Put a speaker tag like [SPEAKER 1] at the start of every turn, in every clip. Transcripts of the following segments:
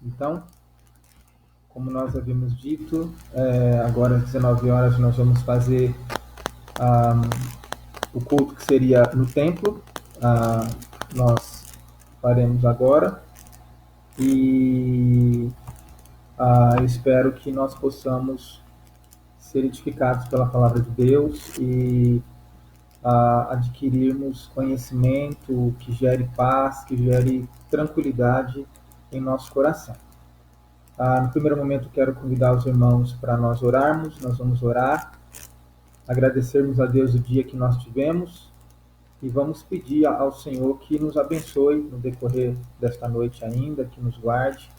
[SPEAKER 1] Então, como nós havíamos dito, agora às 19 horas nós vamos fazer o culto que seria no templo. Nós faremos agora e espero que nós possamos ser edificados pela palavra de Deus e adquirirmos conhecimento que gere paz, que gere tranquilidade em nosso coração. No primeiro momento, quero convidar os irmãos para nós orarmos. Nós vamos orar, agradecermos a Deus o dia que nós tivemos e vamos pedir ao Senhor que nos abençoe no decorrer desta noite ainda, que nos guarde,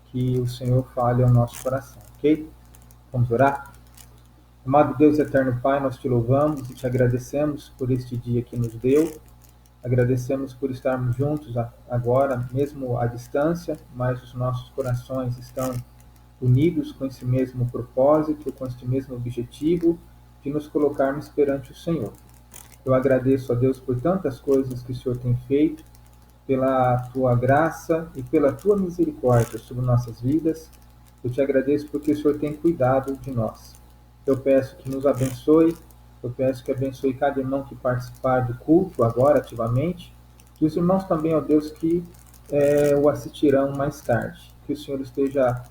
[SPEAKER 1] que o Senhor fale ao nosso coração, ok? Vamos orar? Amado Deus eterno Pai, nós te louvamos e te agradecemos por este dia que nos deu. Agradecemos por estarmos juntos agora, mesmo à distância, mas os nossos corações estão unidos com esse mesmo propósito, com este mesmo objetivo de nos colocarmos perante o Senhor. Eu agradeço a Deus por tantas coisas que o Senhor tem feito, pela tua graça e pela tua misericórdia sobre nossas vidas. Eu te agradeço porque o Senhor tem cuidado de nós. Eu peço que nos abençoe, eu peço que abençoe cada irmão que participar do culto agora ativamente, e os irmãos também, ó Deus, que o assistirão mais tarde. Que o Senhor esteja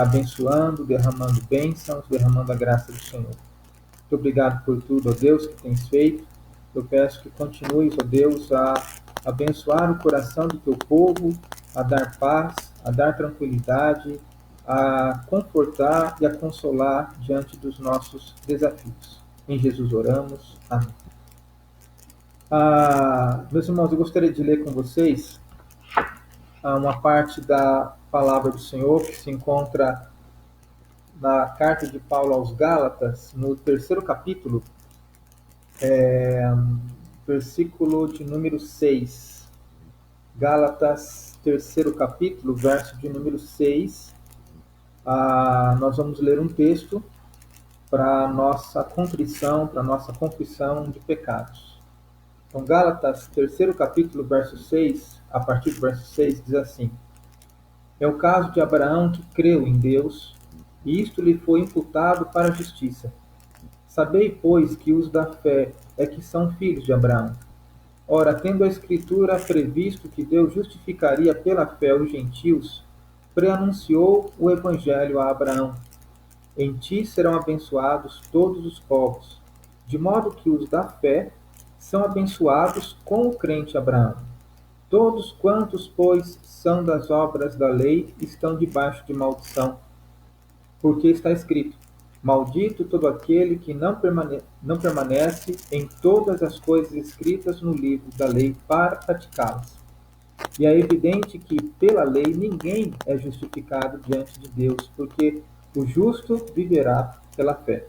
[SPEAKER 1] abençoando, derramando bênçãos, derramando a graça do Senhor. Muito obrigado por tudo, ó Deus, que tens feito. Eu peço que continues, ó Deus, a abençoar o coração do teu povo, a dar paz, a dar tranquilidade, a confortar e a consolar diante dos nossos desafios. Em Jesus oramos. Amém. Meus irmãos, eu gostaria de ler com vocês uma parte da palavra do Senhor que se encontra na carta de Paulo aos Gálatas, no terceiro capítulo, versículo de número 6. Gálatas, terceiro capítulo, verso de número 6. Nós vamos ler um texto para nossa contrição, para nossa confissão de pecados. Então, Gálatas, terceiro capítulo, verso 6, a partir do verso 6, diz assim: É o caso de Abraão que creu em Deus, e isto lhe foi imputado para a justiça. Sabei, pois, que os da fé é que são filhos de Abraão. Ora, tendo a Escritura previsto que Deus justificaria pela fé os gentios, preanunciou o Evangelho a Abraão. Em ti serão abençoados todos os povos, de modo que os da fé são abençoados com o crente Abraão. Todos quantos, pois, são das obras da lei, estão debaixo de maldição, porque está escrito: Maldito todo aquele que não permanece em todas as coisas escritas no livro da lei para praticá-las. E é evidente que, pela lei, ninguém é justificado diante de Deus, porque o justo viverá pela fé.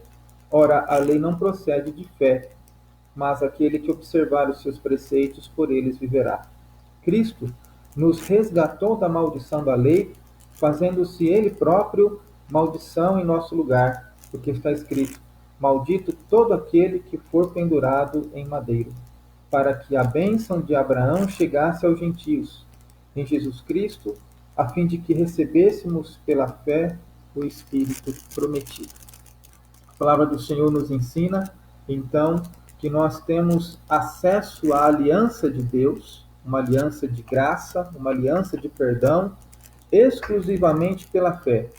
[SPEAKER 1] Ora, a lei não procede de fé, mas aquele que observar os seus preceitos, por eles viverá. Cristo nos resgatou da maldição da lei, fazendo-se ele próprio maldição em nosso lugar, porque está escrito: Maldito todo aquele que for pendurado em madeiro, para que a bênção de Abraão chegasse aos gentios, em Jesus Cristo, a fim de que recebêssemos pela fé o Espírito prometido. A palavra do Senhor nos ensina, então, que nós temos acesso à aliança de Deus, uma aliança de graça, uma aliança de perdão, exclusivamente pela fé.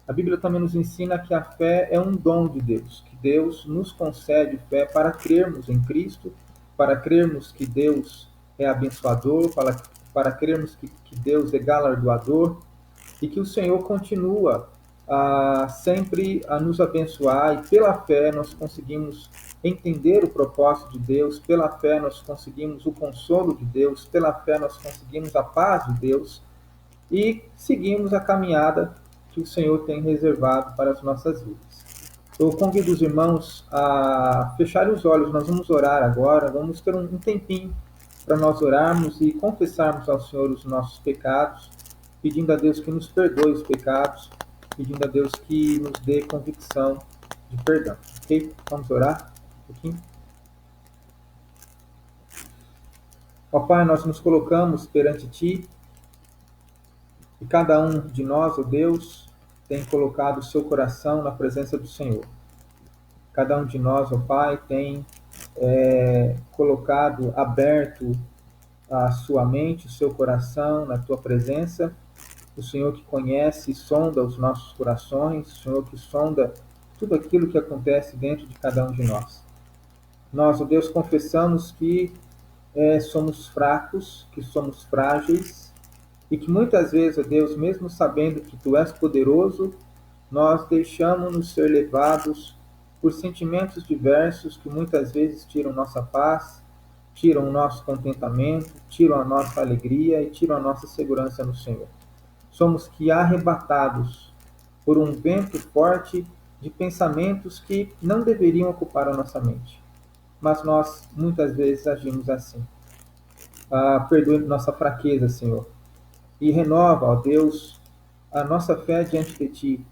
[SPEAKER 1] A Bíblia também nos ensina que a fé é um dom de Deus, que Deus nos concede fé para crermos em Cristo, para crermos que Deus é abençoador, para crermos que Deus é galardoador e que o Senhor continua sempre a nos abençoar, e pela fé nós conseguimos entender o propósito de Deus, pela fé nós conseguimos o consolo de Deus, pela fé nós conseguimos a paz de Deus e seguimos a caminhada que o Senhor tem reservado para as nossas vidas. Eu convido os irmãos a fecharem os olhos, nós vamos orar agora, vamos ter um tempinho para nós orarmos e confessarmos ao Senhor os nossos pecados, pedindo a Deus que nos perdoe os pecados, pedindo a Deus que nos dê convicção de perdão. Ok? Vamos orar um pouquinho? Ó Pai, nós nos colocamos perante Ti E cada um de nós, ó Deus, tem colocado o seu coração na presença do Senhor. Cada um de nós, ó Pai, tem colocado, aberto a sua mente, o seu coração na tua presença. O Senhor que conhece e sonda os nossos corações, o Senhor que sonda tudo aquilo que acontece dentro de cada um de nós. Nós, ó Deus, confessamos que somos fracos, que somos frágeis e que muitas vezes, ó Deus, mesmo sabendo que Tu és poderoso, nós deixamos-nos ser levados por sentimentos diversos que muitas vezes tiram nossa paz, tiram o nosso contentamento, tiram a nossa alegria e tiram a nossa segurança no Senhor. Somos que arrebatados por um vento forte de pensamentos que não deveriam ocupar a nossa mente. Mas nós muitas vezes agimos assim. Perdoe nossa fraqueza, Senhor, e renova, ó Deus, a nossa fé diante de Ti,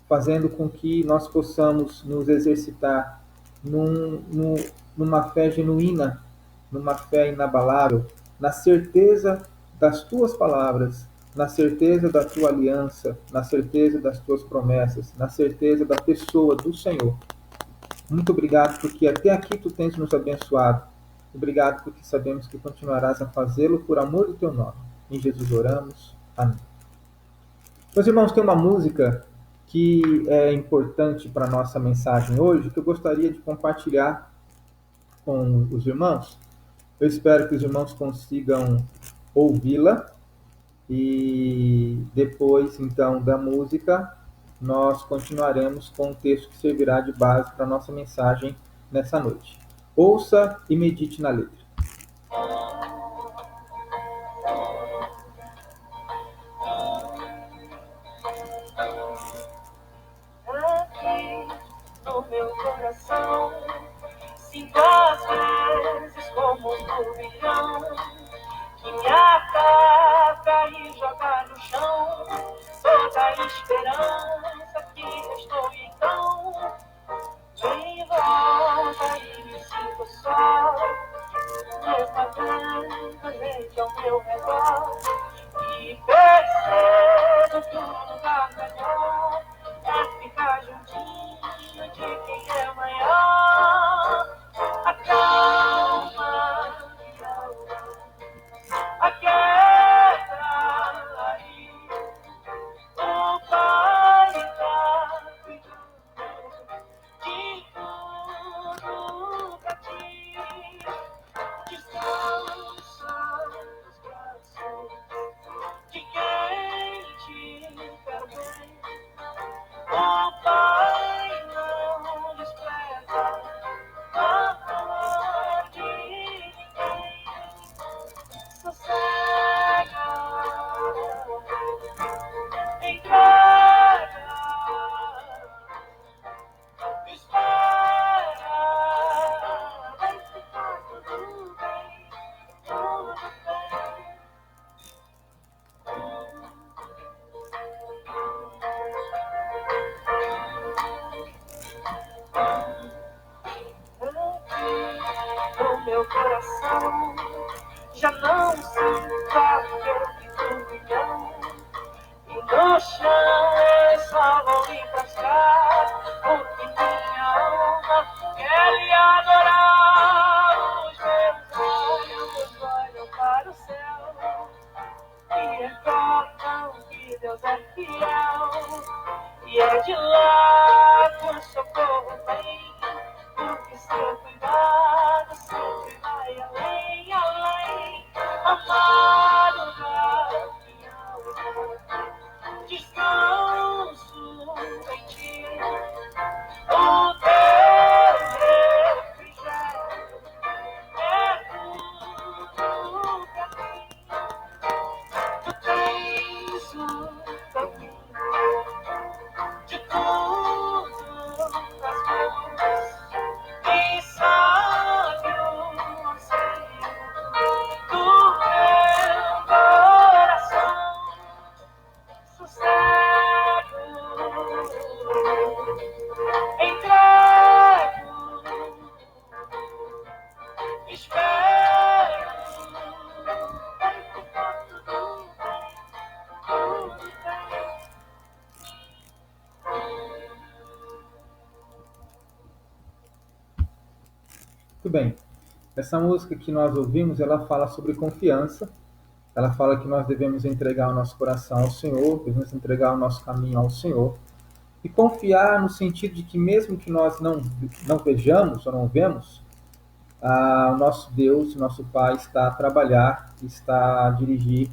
[SPEAKER 1] fazendo com que nós possamos nos exercitar numa fé genuína, numa fé inabalável, na certeza das Tuas palavras, na certeza da Tua aliança, na certeza das Tuas promessas, na certeza da pessoa do Senhor. Muito obrigado porque até aqui Tu tens nos abençoado. Obrigado porque sabemos que continuarás a fazê-lo por amor do Teu nome. Em Jesus oramos. Amém. Meus irmãos, tem uma música que é importante para a nossa mensagem hoje, que eu gostaria de compartilhar com os irmãos. Eu espero que os irmãos consigam ouvi-la e depois, então, da música, nós continuaremos com o texto que servirá de base para a nossa mensagem nessa noite. Ouça e medite na letra.
[SPEAKER 2] Aqui no meu coração, sinto às vezes como um turbilhão que me ataca e joga no chão toda a esperança que restou. Então vem em volta e me sinto só, levantando a gente ao meu redor e percebo que um lugar melhor é ficar juntinho de quem é maior. Acalma, aquieta aí, o Pai está cuidando de tudo pra ti. Descansa nos braços de quem te quer bem. O Pai não despreza a dor de ninguém. Sossega, entrega, espera, vai ficar tudo bem, tudo bem. No meu coração já não sinto aquele turbilhão, e no chão é só vou emprestar o que minha alma quer lhe adorar. Os meus olhos para o céu e recordam que Deus é fiel, e é de lá que o socorro vem, porque seu cuidado sempre vai além, além. Amado da minha alma, descanso em ti, o teu refrigério é tudo pra mim. Tu tens o caminho de tudo nas mãos e sabe o anseio do meu coração. Sossego, entrego, espero, vai ficar tudo bem, tudo
[SPEAKER 1] Muito bem. Essa música que nós ouvimos, ela fala sobre confiança. Ela fala que nós devemos entregar o nosso coração ao Senhor, devemos entregar o nosso caminho ao Senhor. E confiar no sentido de que mesmo que nós não vejamos ou não vemos, o nosso Deus, o nosso Pai está a trabalhar, está a dirigir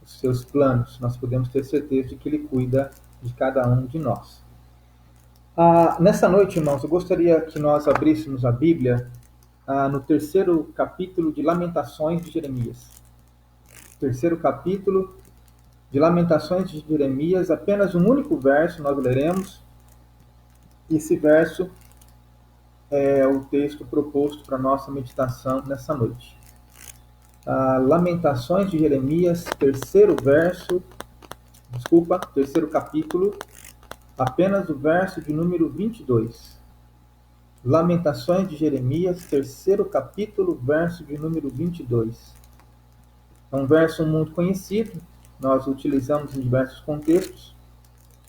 [SPEAKER 1] os seus planos. Nós podemos ter certeza de que Ele cuida de cada um de nós. Nessa noite, irmãos, eu gostaria que nós abríssemos a Bíblia no terceiro capítulo de Lamentações de Jeremias. Terceiro capítulo de Lamentações de Jeremias, apenas um único verso nós leremos. Esse verso é o texto proposto para a nossa meditação nessa noite. Lamentações de Jeremias, terceiro capítulo, apenas o verso de número 22. Lamentações de Jeremias, terceiro capítulo, verso de número 22. É um verso muito conhecido, nós o utilizamos em diversos contextos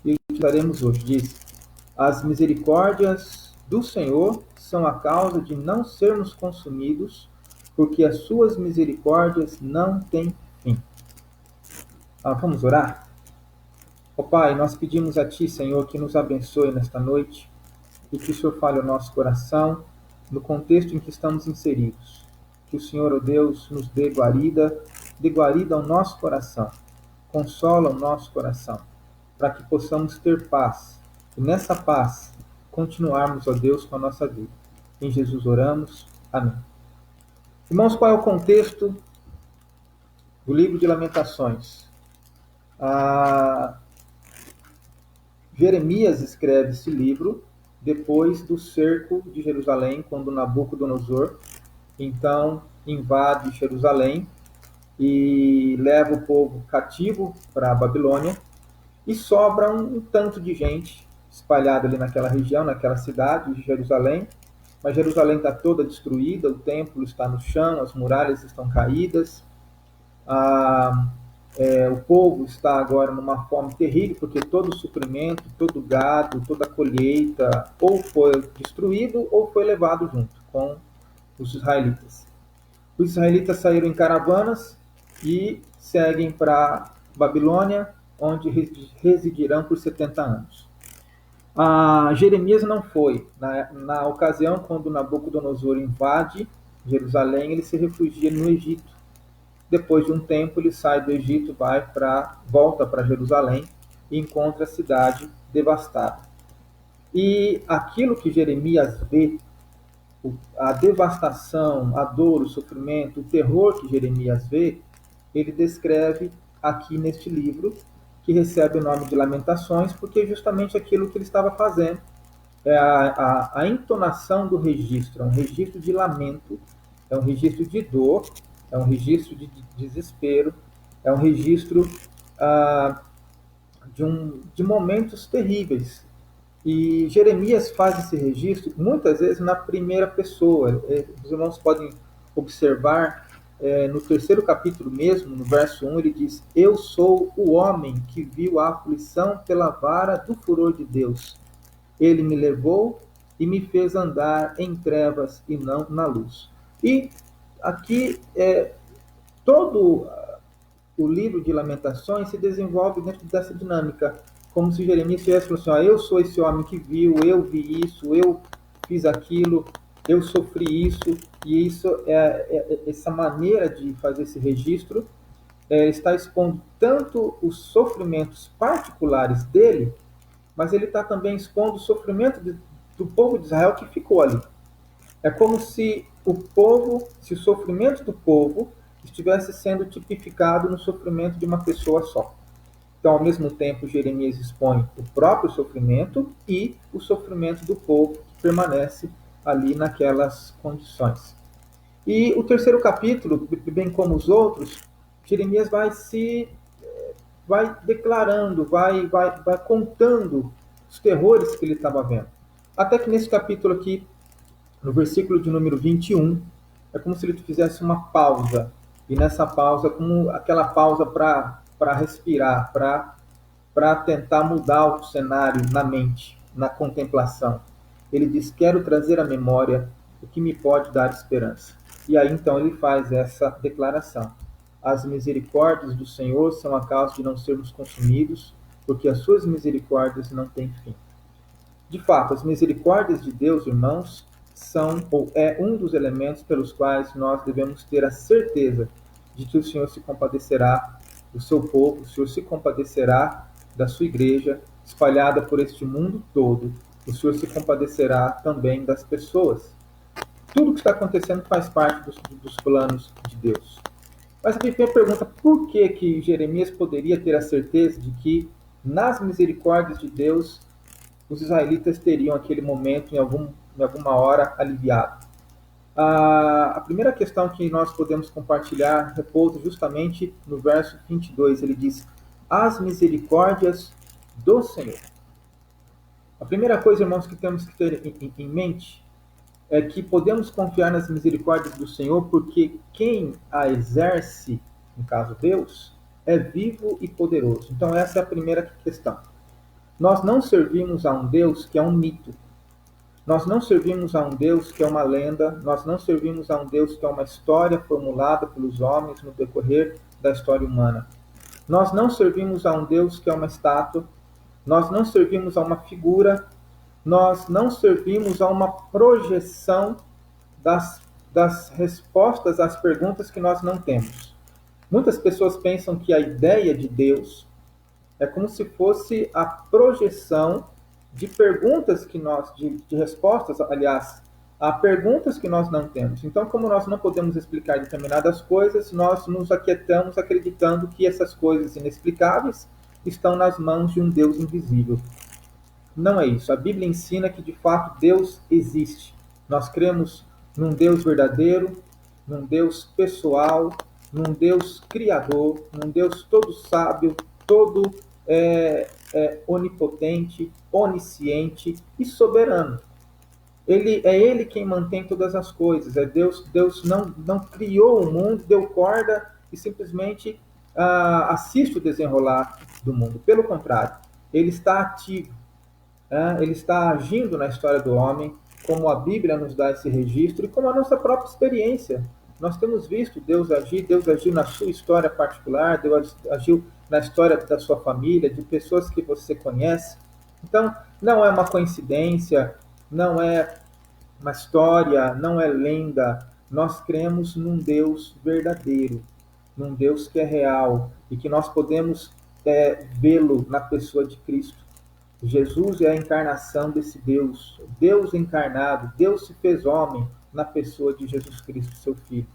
[SPEAKER 1] e utilizaremos hoje. Diz: as misericórdias do Senhor são a causa de não sermos consumidos, porque as suas misericórdias não têm fim. Vamos orar? Ó Pai, nós pedimos a Ti, Senhor, que nos abençoe nesta noite e que o Senhor fale ao nosso coração no contexto em que estamos inseridos. Que o Senhor, ó Deus, nos dê guarida ao nosso coração, consola o nosso coração, para que possamos ter paz e nessa paz continuarmos, ó Deus, com a nossa vida. Em Jesus oramos. Amém. Irmãos, qual é o contexto do livro de Lamentações? Jeremias escreve esse livro depois do cerco de Jerusalém, quando Nabucodonosor então invade Jerusalém e leva o povo cativo para a Babilônia, e sobra um tanto de gente espalhada ali naquela região, naquela cidade de Jerusalém. Mas Jerusalém está toda destruída, o templo está no chão, as muralhas estão caídas, o povo está agora numa fome terrível, porque todo o suprimento, todo o gado, toda a colheita ou foi destruído ou foi levado junto com os israelitas. Os israelitas saíram em caravanas e seguem para Babilônia, onde residirão por 70 anos. Jeremias não foi. Na ocasião, quando Nabucodonosor invade Jerusalém, ele se refugia no Egito. Depois de um tempo, ele sai do Egito, volta para Jerusalém e encontra a cidade devastada. E aquilo que Jeremias vê, a devastação, a dor, o sofrimento, o terror que Jeremias vê, ele descreve aqui neste livro, que recebe o nome de Lamentações, porque é justamente aquilo que ele estava fazendo. É a entonação do registro, é um registro de lamento, é um registro de dor, é um registro de desespero, é um registro de momentos terríveis. E Jeremias faz esse registro muitas vezes na primeira pessoa. Os irmãos podem observar no terceiro capítulo mesmo, no verso 1, ele diz: eu sou o homem que viu a aflição pela vara do furor de Deus. Ele me levou e me fez andar em trevas e não na luz. E aqui todo o livro de Lamentações se desenvolve dentro dessa dinâmica, como se Jeremias tivesse falado assim: eu sou esse homem que viu, eu vi isso, eu fiz aquilo, eu sofri isso. E isso essa maneira de fazer esse registro está expondo tanto os sofrimentos particulares dele, mas ele está também expondo o sofrimento do povo de Israel que ficou ali. É como se o sofrimento do povo estivesse sendo tipificado no sofrimento de uma pessoa só. Então, ao mesmo tempo, Jeremias expõe o próprio sofrimento e o sofrimento do povo que permanece ali naquelas condições. E o terceiro capítulo, bem como os outros, Jeremias vai declarando, vai contando os terrores que ele estava vendo. Até que nesse capítulo aqui, no versículo de número 21, é como se ele fizesse uma pausa. E nessa pausa, como aquela pausa para respirar, para tentar mudar o cenário na mente, na contemplação. Ele diz: quero trazer à memória o que me pode dar esperança? E aí então ele faz essa declaração: as misericórdias do Senhor são a causa de não sermos consumidos, porque as suas misericórdias não têm fim. De fato, as misericórdias de Deus, irmãos, são ou é um dos elementos pelos quais nós devemos ter a certeza de que o Senhor se compadecerá do seu povo, o Senhor se compadecerá da sua igreja espalhada por este mundo todo. O Senhor se compadecerá também das pessoas. Tudo que está acontecendo faz parte dos planos de Deus. Mas a Bíblia pergunta por que Jeremias poderia ter a certeza de que nas misericórdias de Deus os israelitas teriam aquele momento, em alguma hora, aliviado. A primeira questão que nós podemos compartilhar repousa justamente no verso 22. Ele diz: as misericórdias do Senhor. A primeira coisa, irmãos, que temos que ter em mente é que podemos confiar nas misericórdias do Senhor porque quem a exerce, no caso Deus, é vivo e poderoso. Então essa é a primeira questão. Nós não servimos a um Deus que é um mito. Nós não servimos a um Deus que é uma lenda. Nós não servimos a um Deus que é uma história formulada pelos homens no decorrer da história humana. Nós não servimos a um Deus que é uma estátua. Nós não servimos a uma figura. Nós não servimos a uma projeção das respostas às perguntas que nós não temos. Muitas pessoas pensam que a ideia de Deus é como se fosse a projeção de perguntas que nós, de respostas, aliás, a perguntas que nós não temos. Então, como nós não podemos explicar determinadas coisas, nós nos aquietamos acreditando que essas coisas inexplicáveis estão nas mãos de um Deus invisível. Não é isso. A Bíblia ensina que, de fato, Deus existe. Nós cremos num Deus verdadeiro, num Deus pessoal, num Deus criador, num Deus todo sábio, todo onipotente, onisciente e soberano. Ele quem mantém todas as coisas. É Deus. Deus não criou o mundo, deu corda e simplesmente assiste o desenrolar do mundo. Pelo contrário, ele está ativo. Ele está agindo na história do homem, como a Bíblia nos dá esse registro e como a nossa própria experiência. Nós temos visto Deus agiu na sua história particular, Deus agiu na história da sua família, de pessoas que você conhece. Então, não é uma coincidência, não é uma história, não é lenda. Nós cremos num Deus verdadeiro, num Deus que é real e que nós podemos vê-lo na pessoa de Cristo. Jesus é a encarnação desse Deus, Deus encarnado. Deus se fez homem na pessoa de Jesus Cristo, seu Filho.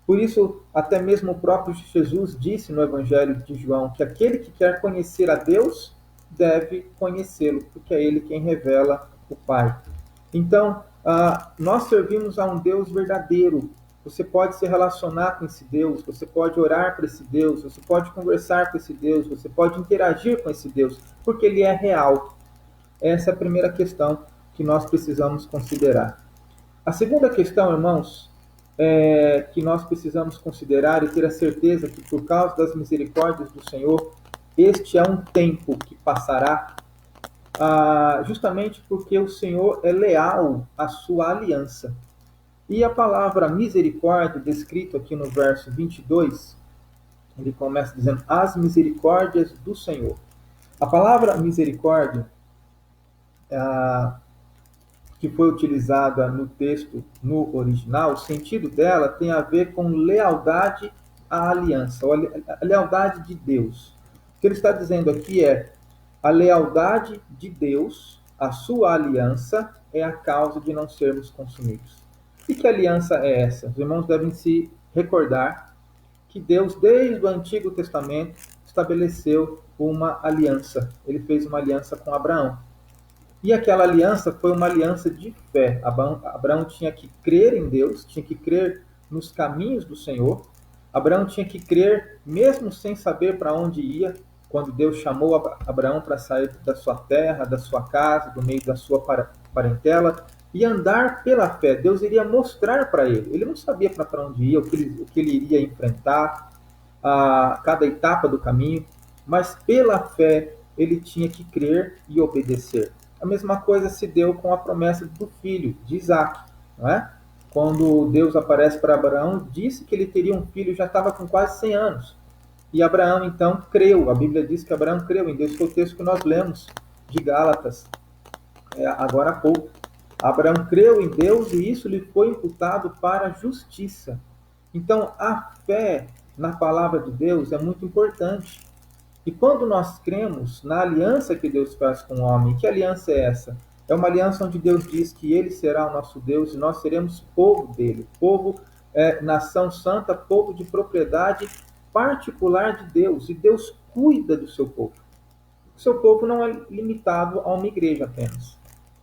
[SPEAKER 1] Por isso, até mesmo o próprio Jesus disse no Evangelho de João que aquele que quer conhecer a Deus deve conhecê-lo, porque é Ele quem revela o Pai. Então, nós servimos a um Deus verdadeiro. Você pode se relacionar com esse Deus, você pode orar para esse Deus, você pode conversar com esse Deus, você pode interagir com esse Deus, porque Ele é real. Essa é a primeira questão que nós precisamos considerar. A segunda questão, irmãos, que nós precisamos considerar e ter a certeza que, por causa das misericórdias do Senhor, este é um tempo que passará, justamente porque o Senhor é leal à sua aliança. E a palavra misericórdia, descrito aqui no verso 22, ele começa dizendo, as misericórdias do Senhor. A palavra misericórdia, que foi utilizada no texto, no original, o sentido dela tem a ver com lealdade à aliança, ou a lealdade de Deus. O que ele está dizendo aqui é, a lealdade de Deus, a sua aliança, é a causa de não sermos consumidos. E que aliança é essa? Os irmãos devem se recordar que Deus, desde o Antigo Testamento, estabeleceu uma aliança. Ele fez uma aliança com Abraão. E aquela aliança foi uma aliança de fé. Abraão tinha que crer em Deus, tinha que crer nos caminhos do Senhor. Abraão tinha que crer, mesmo sem saber para onde ia, quando Deus chamou Abraão para sair da sua terra, da sua casa, do meio da sua parentela, e andar pela fé. Deus iria mostrar para ele. Ele não sabia para onde ia, o que ele iria enfrentar, a cada etapa do caminho, mas pela fé ele tinha que crer e obedecer. A mesma coisa se deu com a promessa do filho, de Isaac. não é? Quando Deus aparece para Abraão, disse que ele teria um filho, já estava com quase 100 anos. E Abraão, então, creu. A Bíblia diz que Abraão creu em Deus, que é o texto que nós lemos de Gálatas, agora há pouco. Abraão creu em Deus e isso lhe foi imputado para a justiça. Então, a fé na palavra de Deus é muito importante. E quando nós cremos na aliança que Deus faz com o homem, que aliança é essa? É uma aliança onde Deus diz que Ele será o nosso Deus e nós seremos povo dele. Povo, nação santa, povo de propriedade particular de Deus. E Deus cuida do seu povo. O seu povo não é limitado a uma igreja apenas.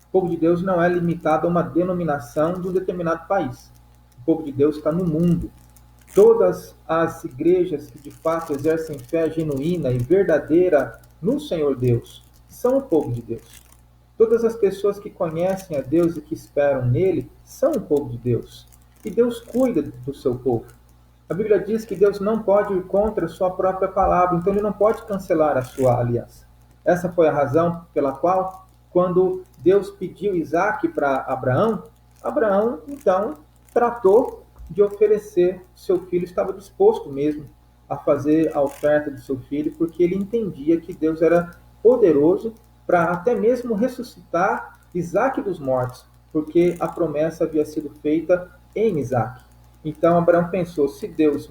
[SPEAKER 1] O povo de Deus não é limitado a uma denominação de um determinado país. O povo de Deus está no mundo. Todas as igrejas que de fato exercem fé genuína e verdadeira no Senhor Deus são o povo de Deus. Todas as pessoas que conhecem a Deus e que esperam nele são o povo de Deus. E Deus cuida do seu povo. A Bíblia diz que Deus não pode ir contra a sua própria palavra, então ele não pode cancelar a sua aliança. Essa foi a razão pela qual, quando Deus pediu Isaac para Abraão, Abraão então tratou de oferecer seu filho, estava disposto mesmo a fazer a oferta de seu filho, porque ele entendia que Deus era poderoso para até mesmo ressuscitar Isaac dos mortos, porque a promessa havia sido feita em Isaac. Então Abraão pensou, se Deus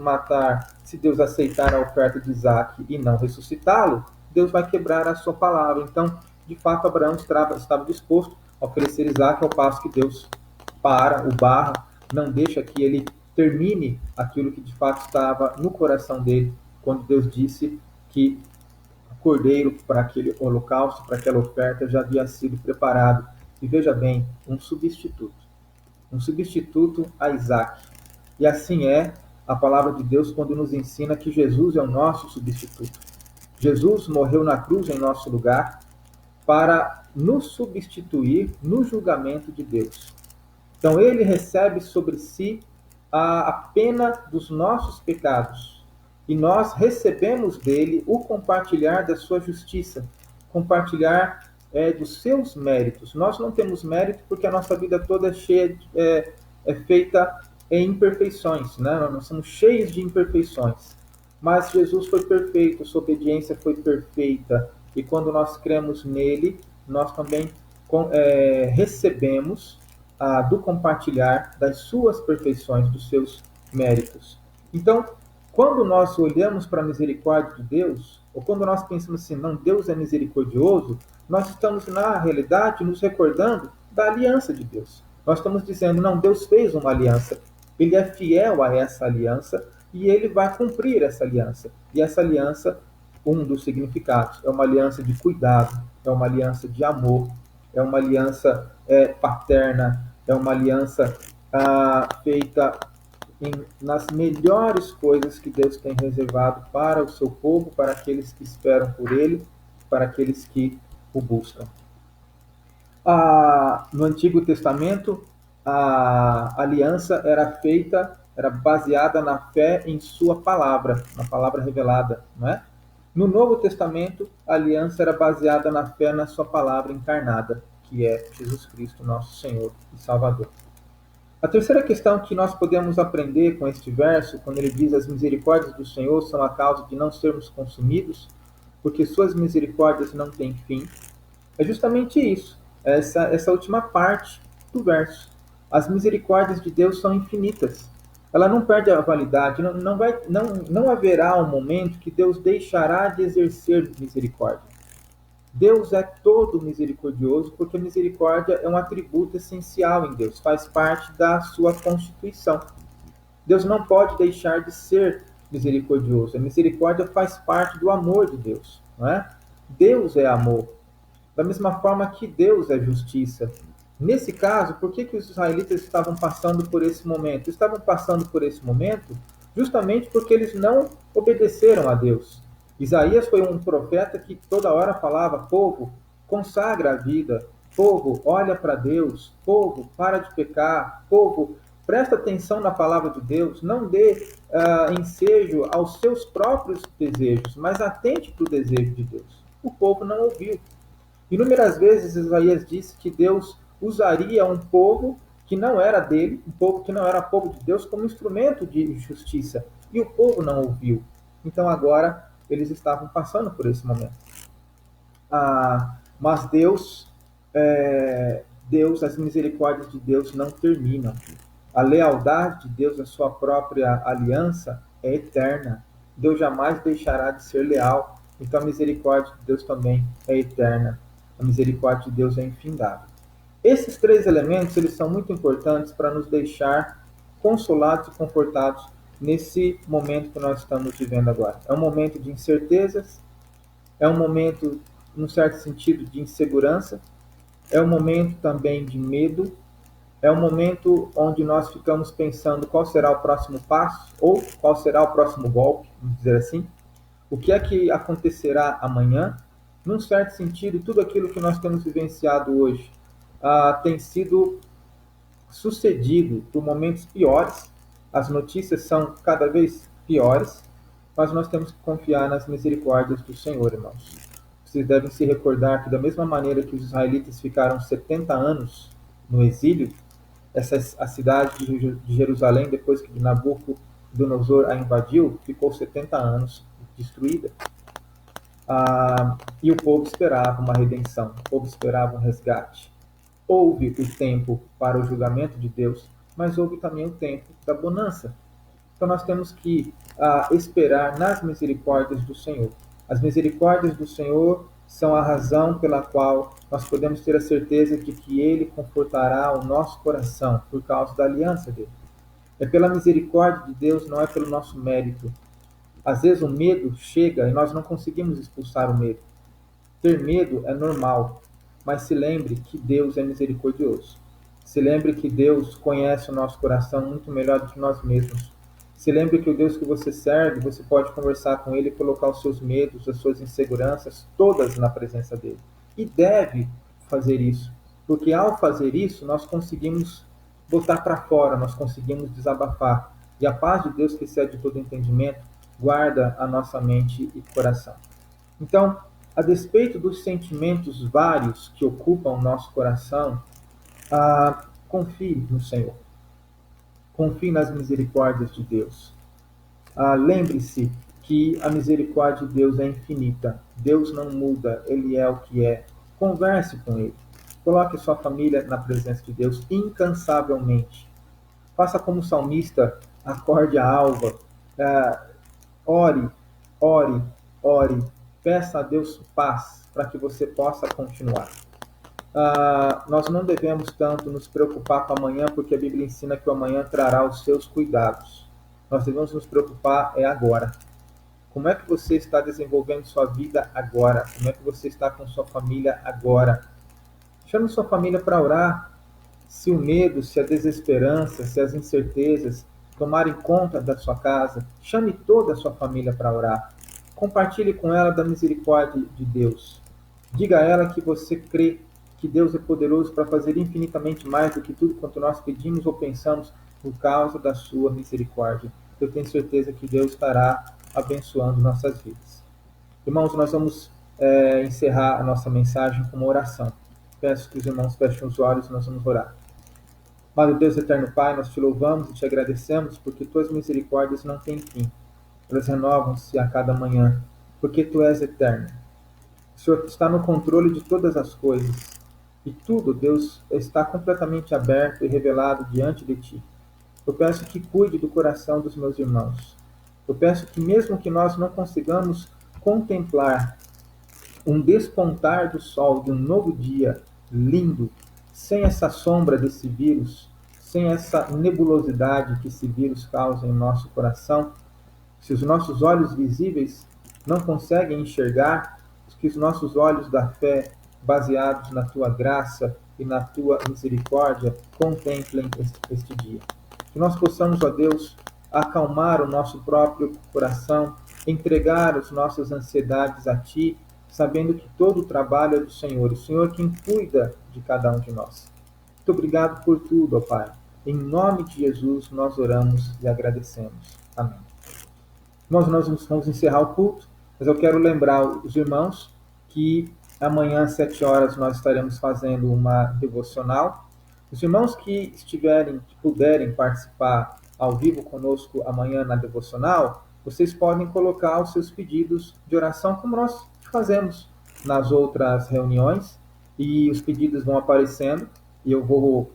[SPEAKER 1] aceitar a oferta de Isaac e não ressuscitá-lo, Deus vai quebrar a sua palavra. Então, de fato, Abraão estava disposto a oferecer Isaac, ao passo que Deus o barra, não deixa que ele termine aquilo que de fato estava no coração dele, quando Deus disse que o cordeiro para aquele holocausto, para aquela oferta, já havia sido preparado. E veja bem, um substituto a Isaac. E assim é a palavra de Deus quando nos ensina que Jesus é o nosso substituto. Jesus morreu na cruz em nosso lugar para nos substituir no julgamento de Deus. Então ele recebe sobre si a pena dos nossos pecados e nós recebemos dele o compartilhar da sua justiça, compartilhar dos seus méritos. Nós não temos mérito porque a nossa vida toda é feita em imperfeições, né? Nós somos cheios de imperfeições. Mas Jesus foi perfeito, sua obediência foi perfeita. E quando nós cremos nele, nós também recebemos do compartilhar das suas perfeições, dos seus méritos. Então, quando nós olhamos para a misericórdia de Deus, ou quando nós pensamos assim, não, Deus é misericordioso, nós estamos, na realidade, nos recordando da aliança de Deus. Nós estamos dizendo, não, Deus fez uma aliança, ele é fiel a essa aliança e ele vai cumprir essa aliança. E essa aliança, um dos significados, é uma aliança de cuidado, é uma aliança de amor, é uma aliança paterna, é uma aliança feita nas melhores coisas que Deus tem reservado para o seu povo, para aqueles que esperam por ele, para aqueles que o buscam. No Antigo Testamento, a aliança era baseada na fé em sua palavra, na palavra revelada, não é? No Novo Testamento, a aliança era baseada na fé na sua palavra encarnada, que é Jesus Cristo, nosso Senhor e Salvador. A terceira questão que nós podemos aprender com este verso, quando ele diz as misericórdias do Senhor são a causa de não sermos consumidos, porque suas misericórdias não têm fim, é justamente isso, essa última parte do verso. As misericórdias de Deus são infinitas. Ela não perde a validade, não haverá um momento que Deus deixará de exercer misericórdia. Deus é todo misericordioso, porque a misericórdia é um atributo essencial em Deus, faz parte da sua constituição. Deus não pode deixar de ser misericordioso. A misericórdia faz parte do amor de Deus, não é? Deus é amor. Da mesma forma que Deus é justiça. Nesse caso, por que os israelitas estavam passando por esse momento? Estavam passando por esse momento justamente porque eles não obedeceram a Deus. Isaías foi um profeta que toda hora falava, povo, consagra a vida, povo, olha para Deus, povo, para de pecar, povo, presta atenção na palavra de Deus, não dê ensejo aos seus próprios desejos, mas atente para o desejo de Deus. O povo não ouviu. Inúmeras vezes Isaías disse que Deus usaria um povo que não era dele, um povo que não era povo de Deus, como instrumento de justiça. E o povo não ouviu. Então agora eles estavam passando por esse momento. Mas Deus, as misericórdias de Deus não terminam. A lealdade de Deus, a sua própria aliança, é eterna. Deus jamais deixará de ser leal. Então a misericórdia de Deus também é eterna. A misericórdia de Deus é infindável. Esses três elementos, eles são muito importantes para nos deixar consolados e confortados nesse momento que nós estamos vivendo agora. É um momento de incertezas, é um momento, num certo sentido, de insegurança, é um momento também de medo, é um momento onde nós ficamos pensando qual será o próximo passo, ou qual será o próximo golpe, vamos dizer assim. O que é que acontecerá amanhã? Num certo sentido, tudo aquilo que nós temos vivenciado hoje tem sido sucedido por momentos piores. As notícias são cada vez piores, mas nós temos que confiar nas misericórdias do Senhor, irmãos. Vocês devem se recordar que, da mesma maneira que os israelitas ficaram 70 anos no exílio, a cidade de Jerusalém, depois que Nabucodonosor a invadiu, ficou 70 anos destruída. E o povo esperava uma redenção, o povo esperava um resgate. Houve o tempo para o julgamento de Deus, mas houve também o tempo da bonança. Então nós temos que esperar nas misericórdias do Senhor. As misericórdias do Senhor são a razão pela qual nós podemos ter a certeza de que Ele confortará o nosso coração por causa da aliança dele. É pela misericórdia de Deus, não é pelo nosso mérito. Às vezes o medo chega e nós não conseguimos expulsar o medo. Ter medo é normal, mas se lembre que Deus é misericordioso. Se lembre que Deus conhece o nosso coração muito melhor do que nós mesmos. Se lembre que o Deus que você serve, você pode conversar com Ele e colocar os seus medos, as suas inseguranças, todas na presença dEle. E deve fazer isso, porque ao fazer isso, nós conseguimos botar para fora, nós conseguimos desabafar. E a paz de Deus, que excede todo entendimento, guarda a nossa mente e coração. Então, a despeito dos sentimentos vários que ocupam o nosso coração, confie no Senhor. Confie nas misericórdias de Deus. Lembre-se que a misericórdia de Deus é infinita. Deus não muda, Ele é o que é. Converse com Ele. Coloque sua família na presença de Deus incansavelmente. Faça como o salmista, acorde a alva. Ore, ore, ore. Peça a Deus paz para que você possa continuar. Nós não devemos tanto nos preocupar com amanhã, porque a Bíblia ensina que o amanhã trará os seus cuidados. Nós devemos nos preocupar agora. Como é que você está desenvolvendo sua vida agora? Como é que você está com sua família agora? Chame sua família para orar. Se o medo, se a desesperança, se as incertezas tomarem conta da sua casa, chame toda a sua família para orar. Compartilhe com ela da misericórdia de Deus. Diga a ela que você crê que Deus é poderoso para fazer infinitamente mais do que tudo quanto nós pedimos ou pensamos por causa da sua misericórdia. Eu tenho certeza que Deus estará abençoando nossas vidas. Irmãos, nós vamos encerrar a nossa mensagem com uma oração. Peço que os irmãos fechem os olhos e nós vamos orar. Amado Deus, eterno Pai, nós te louvamos e te agradecemos porque tuas misericórdias não têm fim. Elas renovam-se a cada manhã, porque tu és eterno. O Senhor está no controle de todas as coisas. E tudo, Deus, está completamente aberto e revelado diante de ti. Eu peço que cuide do coração dos meus irmãos. Eu peço que mesmo que nós não consigamos contemplar um despontar do sol de um novo dia lindo, sem essa sombra desse vírus, sem essa nebulosidade que esse vírus causa em nosso coração, se os nossos olhos visíveis não conseguem enxergar, que os nossos olhos da fé, baseados na tua graça e na tua misericórdia, contemplem este dia. Que nós possamos, ó Deus, acalmar o nosso próprio coração, entregar as nossas ansiedades a ti, sabendo que todo o trabalho é do Senhor, o Senhor quem cuida de cada um de nós. Muito obrigado por tudo, ó Pai. Em nome de Jesus nós oramos e agradecemos. Amém. Nós vamos encerrar o culto, mas eu quero lembrar os irmãos que amanhã às 7 horas nós estaremos fazendo uma devocional. Os irmãos que que puderem participar ao vivo conosco amanhã na devocional, vocês podem colocar os seus pedidos de oração, como nós fazemos nas outras reuniões, e os pedidos vão aparecendo, e eu vou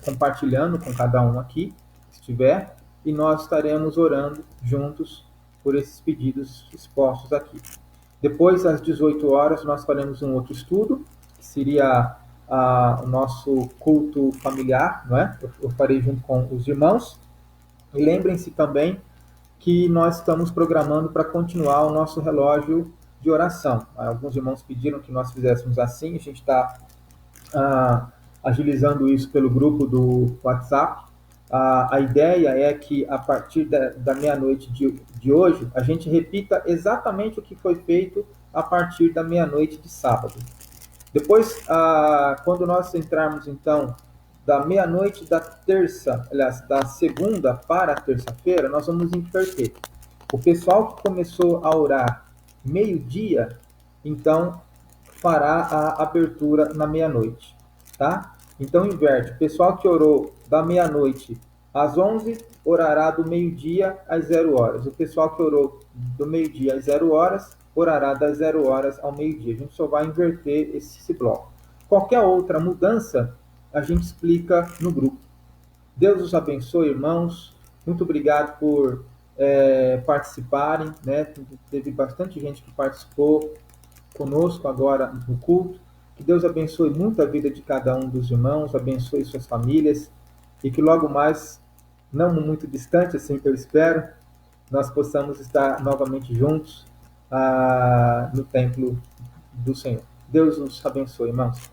[SPEAKER 1] compartilhando com cada um aqui, se tiver, e nós estaremos orando juntos por esses pedidos expostos aqui. Depois, às 18 horas, nós faremos um outro estudo, que seria o nosso culto familiar, não é? Eu farei junto com os irmãos. E lembrem-se também que nós estamos programando para continuar o nosso relógio de oração. Alguns irmãos pediram que nós fizéssemos assim, a gente está agilizando isso pelo grupo do WhatsApp. A ideia é que a partir da meia-noite de hoje, a gente repita exatamente o que foi feito a partir da meia-noite de sábado. Depois, quando nós entrarmos, então, da meia-noite da terça, aliás, da segunda para a terça-feira, nós vamos inverter. O pessoal que começou a orar meio-dia, então, fará a abertura na meia-noite, tá? Então, inverte. O pessoal que orou da meia-noite às 11, orará do meio-dia às 0 horas. O pessoal que orou do meio-dia às 0 horas, orará das 0 horas ao meio-dia. A gente só vai inverter esse bloco. Qualquer outra mudança, a gente explica no grupo. Deus os abençoe, irmãos. Muito obrigado por participarem, né? Teve bastante gente que participou conosco agora no culto. Que Deus abençoe muito a vida de cada um dos irmãos, abençoe suas famílias e que logo mais, não muito distante, assim que eu espero, nós possamos estar novamente juntos no templo do Senhor. Deus nos abençoe, irmãos.